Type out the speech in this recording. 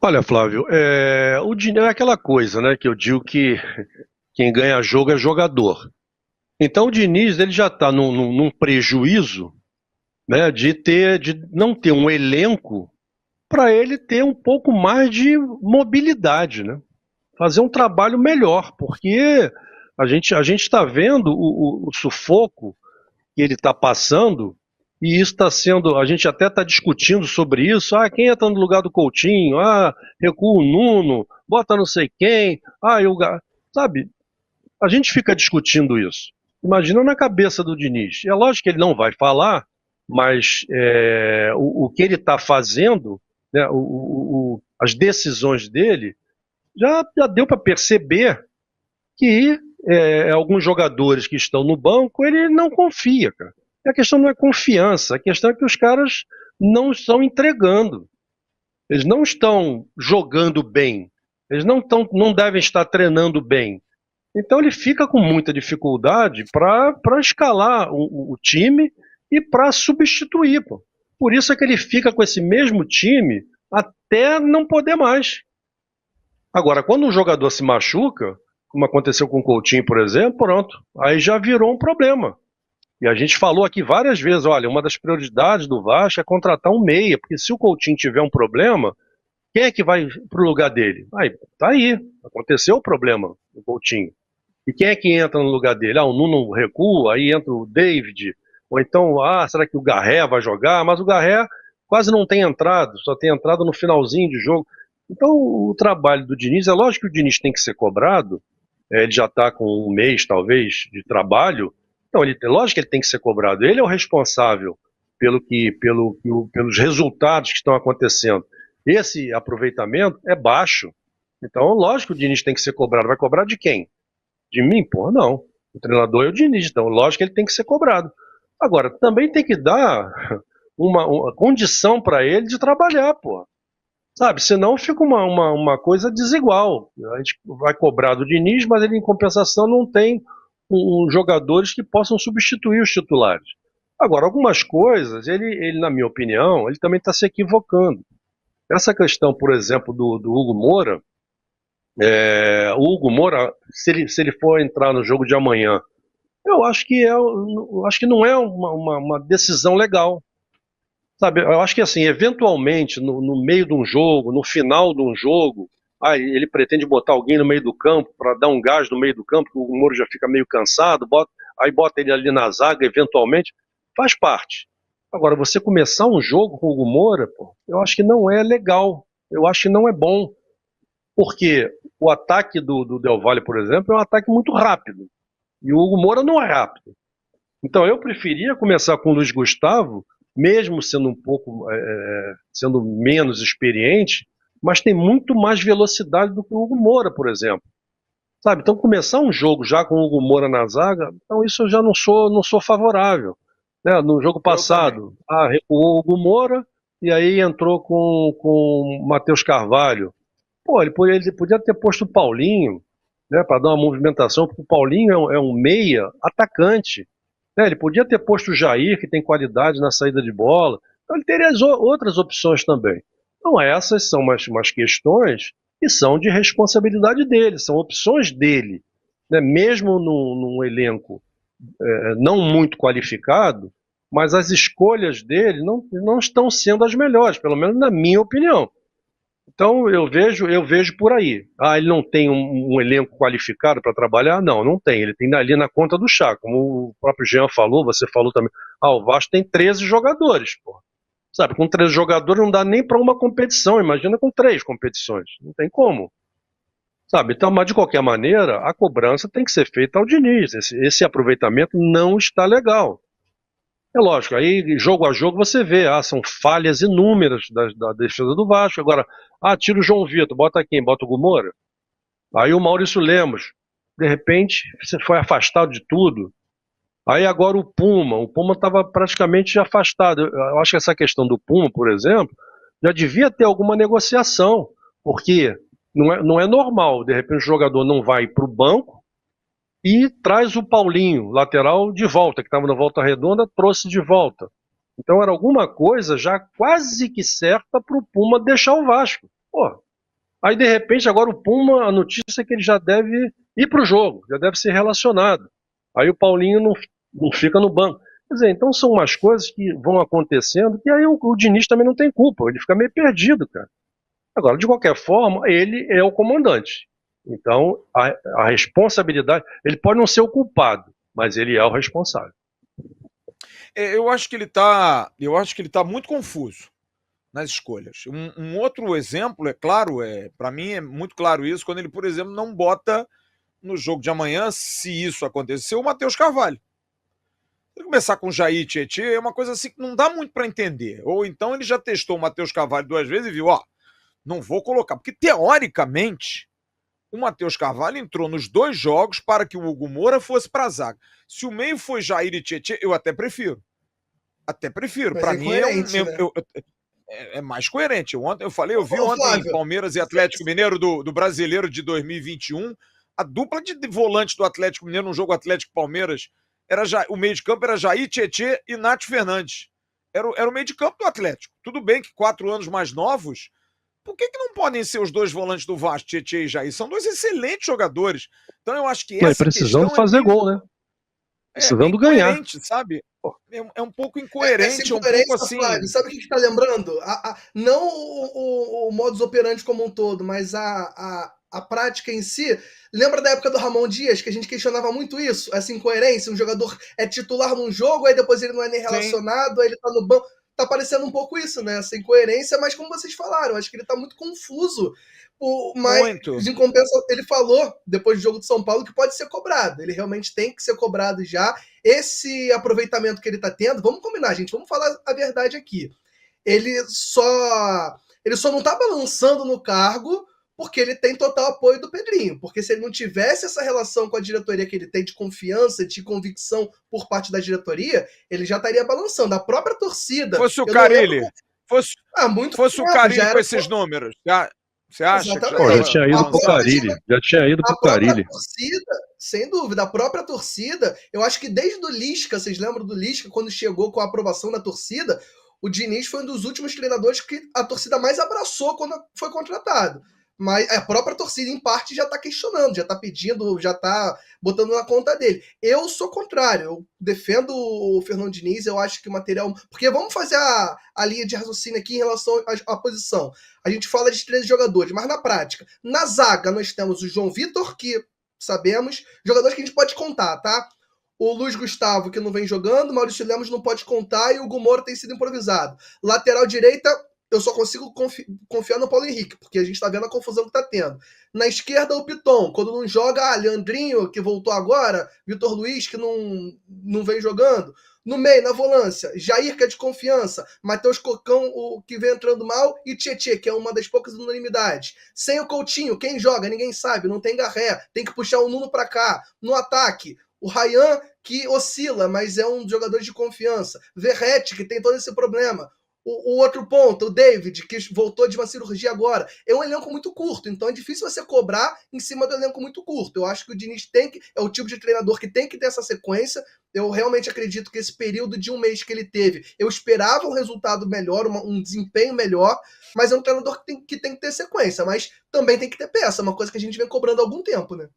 Olha, Flávio, o dinheiro é aquela coisa, né, que eu digo que quem ganha jogo é jogador. Então o Diniz ele já está num prejuízo, né, de não ter um elenco para ele ter um pouco mais de mobilidade, né? Fazer um trabalho melhor, porque a gente está vendo o sufoco que ele está passando, e isso está sendo, a gente até está discutindo sobre isso, quem entra no lugar do Coutinho, recua o Nuno, bota não sei quem, sabe, a gente fica discutindo isso. Imagina na cabeça do Diniz. É lógico que ele não vai falar, mas o que ele está fazendo, né, as decisões dele, já deu para perceber que alguns jogadores que estão no banco, ele não confia, cara. E a questão não é confiança, a questão é que os caras não estão entregando. Eles não estão jogando bem. Não devem estar treinando bem. Então ele fica com muita dificuldade para escalar o time e para substituir. Pô. Por isso é que ele fica com esse mesmo time até não poder mais. Agora, quando um jogador se machuca, como aconteceu com o Coutinho, por exemplo, pronto, aí já virou um problema. E a gente falou aqui várias vezes, olha, uma das prioridades do Vasco é contratar um meia, porque se o Coutinho tiver um problema, quem é que vai para o lugar dele? Tá aí, aconteceu o problema do Coutinho. E quem é que entra no lugar dele? O Nuno recua, aí entra o David, ou então, será que o Garré vai jogar? Mas o Garré quase não tem entrado, só tem entrado no finalzinho de jogo. Então o trabalho do Diniz, é lógico que o Diniz tem que ser cobrado, ele já está com um mês, talvez, de trabalho, então lógico que ele tem que ser cobrado, ele é o responsável pelos resultados que estão acontecendo. Esse aproveitamento é baixo, então lógico que o Diniz tem que ser cobrado, vai cobrar de quem? De mim? Porra, não. O treinador é o Diniz, então lógico que ele tem que ser cobrado. Agora, também tem que dar uma condição para ele de trabalhar, porra. Sabe, senão fica uma coisa desigual. A gente vai cobrar do Diniz, mas ele, em compensação, não tem jogadores que possam substituir os titulares. Agora, algumas coisas, ele na minha opinião, ele também está se equivocando. Essa questão, por exemplo, do Hugo Moura, o Hugo Moura, se ele for entrar no jogo de amanhã, eu acho que não é uma decisão legal. Sabe, eu acho que assim, eventualmente, no meio de um jogo, no final de um jogo, ele pretende botar alguém no meio do campo para dar um gás no meio do campo, que o Moro já fica meio cansado, aí bota ele ali na zaga, eventualmente, faz parte. Agora, você começar um jogo com o Hugo Moura, pô, eu acho que não é legal, eu acho que não é bom, porque o ataque do Del Valle, por exemplo, é um ataque muito rápido, e o Hugo Moura não é rápido. Então eu preferia começar com o Luiz Gustavo, mesmo sendo um pouco, sendo menos experiente, mas tem muito mais velocidade do que o Hugo Moura, por exemplo. Sabe? Então começar um jogo já com o Hugo Moura na zaga, então isso eu já não sou favorável. Né? No jogo Eu também. passado, recuou o Hugo Moura e aí entrou com o Matheus Carvalho. Pô, ele podia ter posto o Paulinho, né, para dar uma movimentação, porque o Paulinho é um meia atacante. Ele podia ter posto o Jair, que tem qualidade na saída de bola. Então ele teria outras opções também. Então essas são umas questões que são de responsabilidade dele, são opções dele. Né? Mesmo num elenco não muito qualificado, mas as escolhas dele não estão sendo as melhores, pelo menos na minha opinião. Então eu vejo por aí. Ele não tem um elenco qualificado para trabalhar? Não, não tem. Ele tem ali na conta do chá, como o próprio Jean falou, você falou também. O Vasco tem 13 jogadores, pô. Sabe, com 13 jogadores não dá nem para uma competição, imagina com 3 competições. Não tem como. Sabe, então, mas de qualquer maneira, a cobrança tem que ser feita ao Diniz. Esse aproveitamento não está legal. É lógico, aí jogo a jogo você vê, são falhas inúmeras da defesa do Vasco. Agora, tira o João Vitor, bota quem? Bota o Gumora? Aí o Maurício Lemos, de repente, você foi afastado de tudo. Aí agora o Puma estava praticamente afastado. Eu acho que essa questão do Puma, por exemplo, já devia ter alguma negociação, porque não é normal, de repente o jogador não vai para o banco, e traz o Paulinho, lateral, de volta, que estava na volta redonda, trouxe de volta. Então era alguma coisa já quase que certa para o Puma deixar o Vasco. Pô, Aí, de repente, agora o Puma, a notícia é que ele já deve ir para o jogo, já deve ser relacionado. Aí o Paulinho não fica no banco. Quer dizer, então são umas coisas que vão acontecendo que aí o Diniz também não tem culpa, ele fica meio perdido, cara. Agora, de qualquer forma, ele é o comandante. Então, a responsabilidade, ele pode não ser o culpado, mas ele é o responsável. Eu acho que ele tá muito confuso nas escolhas. Um outro exemplo, é claro, para mim é muito claro isso, quando ele, por exemplo, não bota no jogo de amanhã, se isso acontecer, o Matheus Carvalho. Se ele começar com Jair e Tietê, é uma coisa assim que não dá muito para entender. Ou então ele já testou o Matheus Carvalho 2 vezes e viu, ó, não vou colocar. Porque, teoricamente, o Matheus Carvalho entrou nos 2 jogos para que o Hugo Moura fosse para a zaga. Se o meio foi Jair e Tietê, eu até prefiro. Até prefiro. Mas Para é mim é, incoerente, né? é mais coerente. Eu vi Ô, ontem Flávio, Palmeiras e Atlético Mineiro do Brasileiro de 2021. A dupla de volante do Atlético Mineiro, no jogo Atlético-Palmeiras, o meio de campo era Jair, Tietê e Nath Fernandes. Era o meio de campo do Atlético. Tudo bem que 4 anos mais novos, por que não podem ser os 2 volantes do Vasco, Tietê e Jair? São 2 excelentes jogadores. Então eu acho que E essa precisando questão é fazer meio gol, né? Precisando ganhar. incoerente, sabe? É um pouco essa incoerente, é um pouco incoerência, assim. Flávio, sabe o que está lembrando? Não o modus operandi como um todo, mas a prática em si. Lembra da época do Ramon Dias, que a gente questionava muito isso? Essa incoerência, um jogador é titular num jogo, aí depois ele não é nem Sim. relacionado, aí ele tá no banco. Tá parecendo um pouco isso, né? Essa incoerência, mas como vocês falaram, acho que ele tá muito confuso. Mas, Muito. em compensa, ele falou, depois do jogo de São Paulo, que pode ser cobrado. Ele realmente tem que ser cobrado já. Esse aproveitamento que ele tá tendo, vamos combinar, gente, vamos falar a verdade aqui. Ele só não tá balançando no cargo porque ele tem total apoio do Pedrinho. Porque se ele não tivesse essa relação com a diretoria que ele tem de confiança, de convicção por parte da diretoria, ele já estaria balançando. A própria torcida. Fosse o eu não lembro. Carille, fosse, Muito fosse o tempo, Carille já com era. esses números, você acha que já Pô, já Exatamente. estava tinha ido pro balançando? Carille. Já tinha ido pro A própria Carille. torcida, sem dúvida, a própria torcida, eu acho que desde o Lisca, vocês lembram do Lisca, quando chegou com a aprovação da torcida, o Diniz foi um dos últimos treinadores que a torcida mais abraçou quando foi contratado. Mas a própria torcida, em parte, já está questionando, já está pedindo, já está botando na conta dele. Eu sou contrário, eu defendo o Fernando Diniz, eu acho que o material. Porque vamos fazer a linha de raciocínio aqui em relação à posição. A gente fala de 13 jogadores, mas na prática, na zaga nós temos o João Vitor, que sabemos, jogadores que a gente pode contar, tá? O Luiz Gustavo, que não vem jogando, o Maurício Lemos não pode contar e o Gumoro tem sido improvisado. Lateral direita, eu só consigo confiar no Paulo Henrique, porque a gente tá vendo a confusão que tá tendo. Na esquerda, o Piton. Quando não joga, Leandrinho, que voltou agora, Vitor Luiz, que não vem jogando. No meio, na volância, Jair, que é de confiança, Matheus Cocão, o que vem entrando mal, e Tietê, que é uma das poucas unanimidades. Sem o Coutinho, quem joga? Ninguém sabe, não tem Garré, tem que puxar o Nuno pra cá. No ataque, o Ryan, que oscila, mas é um jogador de confiança. Verrete, que tem todo esse problema. O outro ponto, o David, que voltou de uma cirurgia agora. É um elenco muito curto, então é difícil você cobrar em cima do elenco muito curto. Eu acho que o Diniz é o tipo de treinador que tem que ter essa sequência. Eu realmente acredito que esse período de um mês que ele teve, eu esperava um resultado melhor, um desempenho melhor, mas é um treinador que tem que ter sequência, mas também tem que ter peça, uma coisa que a gente vem cobrando há algum tempo, né?